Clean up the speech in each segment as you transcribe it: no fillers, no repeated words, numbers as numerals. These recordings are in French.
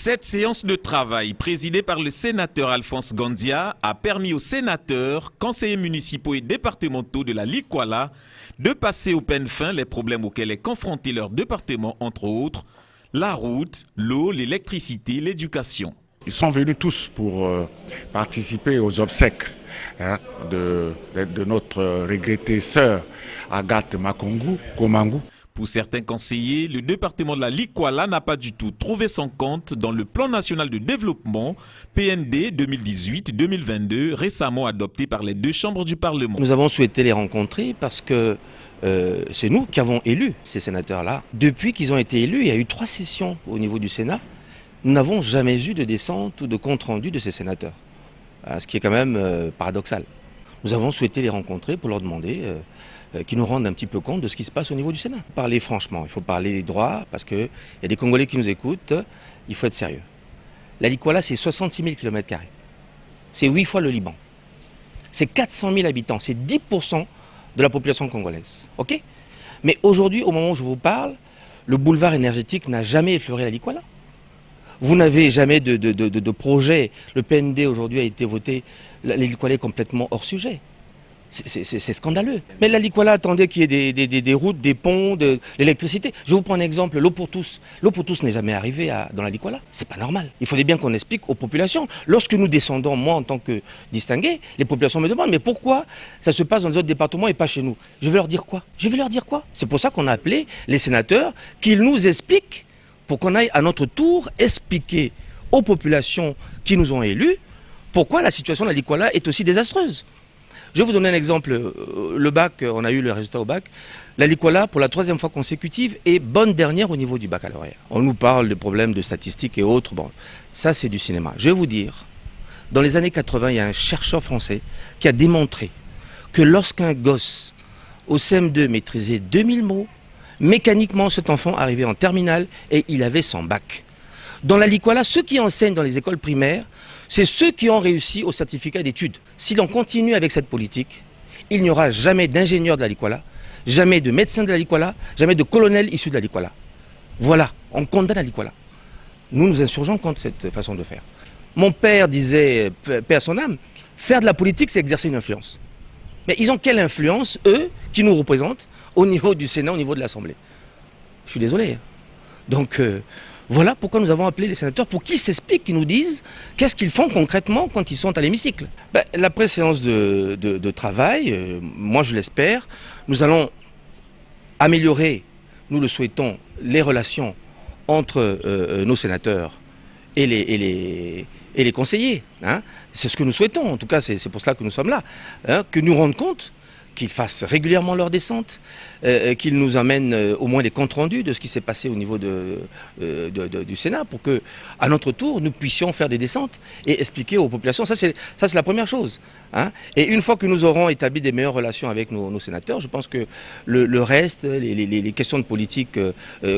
Cette séance de travail, présidée par le sénateur Alphonse Gandia, a permis aux sénateurs, conseillers municipaux et départementaux de la Likwala de passer au peigne fin les problèmes auxquels est confronté leur département, entre autres, la route, l'eau, l'électricité, l'éducation. Ils sont venus tous pour participer aux obsèques de notre regrettée sœur Agathe Komangu. Pour certains conseillers, le département de la Likwala n'a pas du tout trouvé son compte dans le plan national de développement PND 2018-2022 récemment adopté par les deux chambres du Parlement. Nous avons souhaité les rencontrer parce que c'est nous qui avons élu ces sénateurs-là. Depuis qu'ils ont été élus, il y a eu 3 sessions au niveau du Sénat. Nous n'avons jamais eu de descente ou de compte-rendu de ces sénateurs, ce qui est quand même paradoxal. Nous avons souhaité les rencontrer pour leur demander qu'ils nous rendent un petit peu compte de ce qui se passe au niveau du Sénat. Parler franchement, il faut parler des droits parce qu'il y a des Congolais qui nous écoutent, il faut être sérieux. La Likwala, c'est 66 000 km². C'est 8 fois le Liban. C'est 400 000 habitants, c'est 10% de la population congolaise. Okay, mais aujourd'hui, au moment où je vous parle, le boulevard énergétique n'a jamais effleuré la Likwala. Vous n'avez jamais de projet. Le PND aujourd'hui a été voté, la Likwala est complètement hors sujet. C'est scandaleux. Mais la Likwala attendait qu'il y ait des routes, des ponts, de l'électricité. Je vous prends un exemple, l'eau pour tous. L'eau pour tous n'est jamais arrivée dans la Likwala. C'est pas normal. Il faudrait bien qu'on explique aux populations. Lorsque nous descendons, moi en tant que distingué, les populations me demandent mais pourquoi ça se passe dans les autres départements et pas chez nous? Je vais leur dire quoi? C'est pour ça qu'on a appelé les sénateurs qu'ils nous expliquent pour qu'on aille à notre tour expliquer aux populations qui nous ont élus pourquoi la situation de la Likwala est aussi désastreuse. Je vais vous donner un exemple. Le bac, on a eu le résultat au bac. La Likwala, pour la 3e fois consécutive, est bonne dernière au niveau du baccalauréat. On nous parle de problèmes de statistiques et autres. Bon, ça, c'est du cinéma. Je vais vous dire, dans les années 80, il y a un chercheur français qui a démontré que lorsqu'un gosse au CM2 maîtrisait 2000 mots, mécaniquement, cet enfant arrivait en terminale et il avait son bac. Dans la Likwala, ceux qui enseignent dans les écoles primaires, c'est ceux qui ont réussi au certificat d'études. Si l'on continue avec cette politique, il n'y aura jamais d'ingénieur de la Likwala, jamais de médecin de la Likwala, jamais de colonel issu de la Likwala. Voilà, on condamne la Likwala. Nous nous insurgeons contre cette façon de faire. Mon père disait, père son âme, faire de la politique, c'est exercer une influence. Mais ils ont quelle influence, eux, qui nous représentent, au niveau du Sénat, au niveau de l'Assemblée? Je suis désolé. Donc, voilà pourquoi nous avons appelé les sénateurs, pour qu'ils s'expliquent, qu'ils nous disent qu'est-ce qu'ils font concrètement quand ils sont à l'hémicycle. La préséance de travail, moi je l'espère, nous allons améliorer, nous le souhaitons, les relations entre nos sénateurs et les conseillers. C'est ce que nous souhaitons, en tout cas c'est pour cela que nous sommes là, que nous rendent compte qu'ils fassent régulièrement leurs descentes, qu'ils nous amènent au moins des comptes rendus de ce qui s'est passé au niveau du Sénat pour que, à notre tour, nous puissions faire des descentes et expliquer aux populations. Ça, c'est la première chose. Et une fois que nous aurons établi des meilleures relations avec nos sénateurs, je pense que le reste, les questions de politique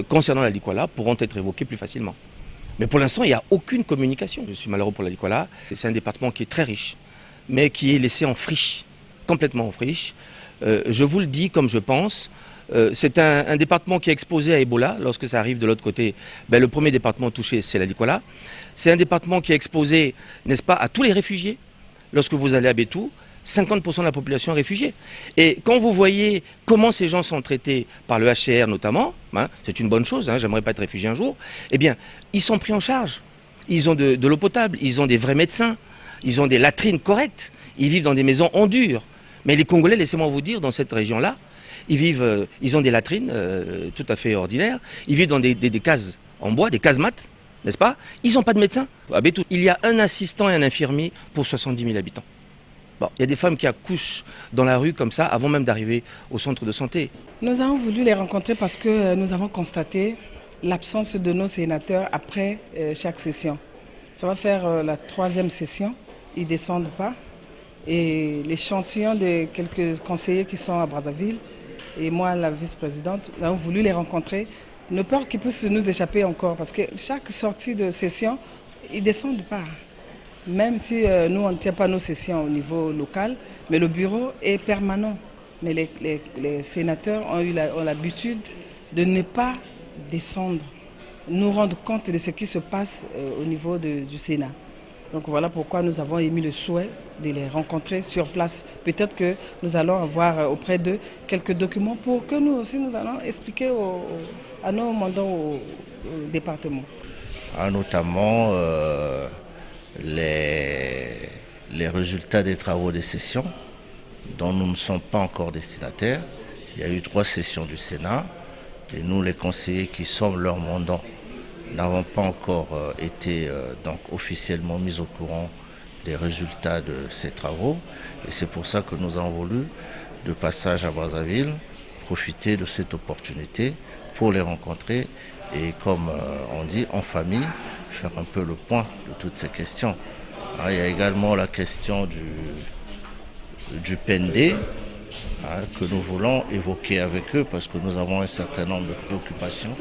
concernant la Likwala pourront être évoquées plus facilement. Mais pour l'instant, il n'y a aucune communication. Je suis malheureux pour la Likwala. C'est un département qui est très riche, mais qui est laissé en friche. Complètement en friche. Je vous le dis comme je pense, c'est un département qui est exposé à Ebola lorsque ça arrive de l'autre côté. Le premier département touché, c'est la Likwala. C'est un département qui est exposé, n'est-ce pas, à tous les réfugiés. Lorsque vous allez à Bétou, 50% de la population est réfugiée. Et quand vous voyez comment ces gens sont traités par le HCR notamment, c'est une bonne chose, j'aimerais pas être réfugié un jour, eh bien, ils sont pris en charge. Ils ont de l'eau potable, ils ont des vrais médecins, ils ont des latrines correctes, ils vivent dans des maisons en dur. Mais les Congolais, laissez-moi vous dire, dans cette région-là, ils ont des latrines tout à fait ordinaires, ils vivent dans des cases en bois, des casemates, n'est-ce pas? Ils n'ont pas de médecin. À Bétou, il y a un assistant et un infirmier pour 70 000 habitants. Bon, il y a des femmes qui accouchent dans la rue comme ça avant même d'arriver au centre de santé. Nous avons voulu les rencontrer parce que nous avons constaté l'absence de nos sénateurs après chaque session. Ça va faire la 3e session, ils ne descendent pas. Et l'échantillon de quelques conseillers qui sont à Brazzaville et moi, la vice-présidente, nous avons voulu les rencontrer. Ne peur qu'ils puissent nous échapper encore parce que chaque sortie de session, ils ne descendent pas. Même si nous, on ne tient pas nos sessions au niveau local, mais le bureau est permanent. Mais les sénateurs ont eu l'habitude de ne pas descendre nous rendre compte de ce qui se passe au niveau du Sénat. Donc voilà pourquoi nous avons émis le souhait de les rencontrer sur place. Peut-être que nous allons avoir auprès d'eux quelques documents pour que nous aussi nous allons expliquer à nos mandants au département. Notamment les résultats des travaux des sessions dont nous ne sommes pas encore destinataires. Il y a eu 3 sessions du Sénat et nous, les conseillers qui sommes leurs mandants, n'avons pas encore été donc officiellement mis au courant des résultats de ces travaux. Et c'est pour ça que nous avons voulu, de passage à Brazzaville, profiter de cette opportunité pour les rencontrer et, comme on dit, en famille, faire un peu le point de toutes ces questions. Il y a également la question du PND que nous voulons évoquer avec eux parce que nous avons un certain nombre de préoccupations.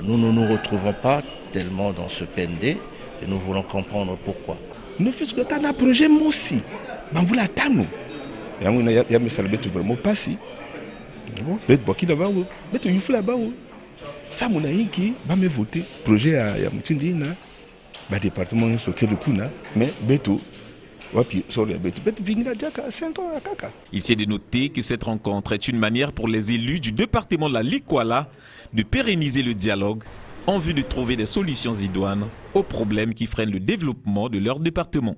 Nous ne nous retrouvons pas tellement dans ce PND et nous voulons comprendre pourquoi. Nous faisons un projet aussi. Mais vous l'attendez. Il y a mes salariés vraiment passés. Mais beaucoup là-bas, mais tu fais là-bas. Ça, mon ami qui va me voter. Projet à Yamutindina, le département sur quel coup, mais Beto. Il s'est de noter que cette rencontre est une manière pour les élus du département de la Likwala de pérenniser le dialogue en vue de trouver des solutions idoines aux problèmes qui freinent le développement de leur département.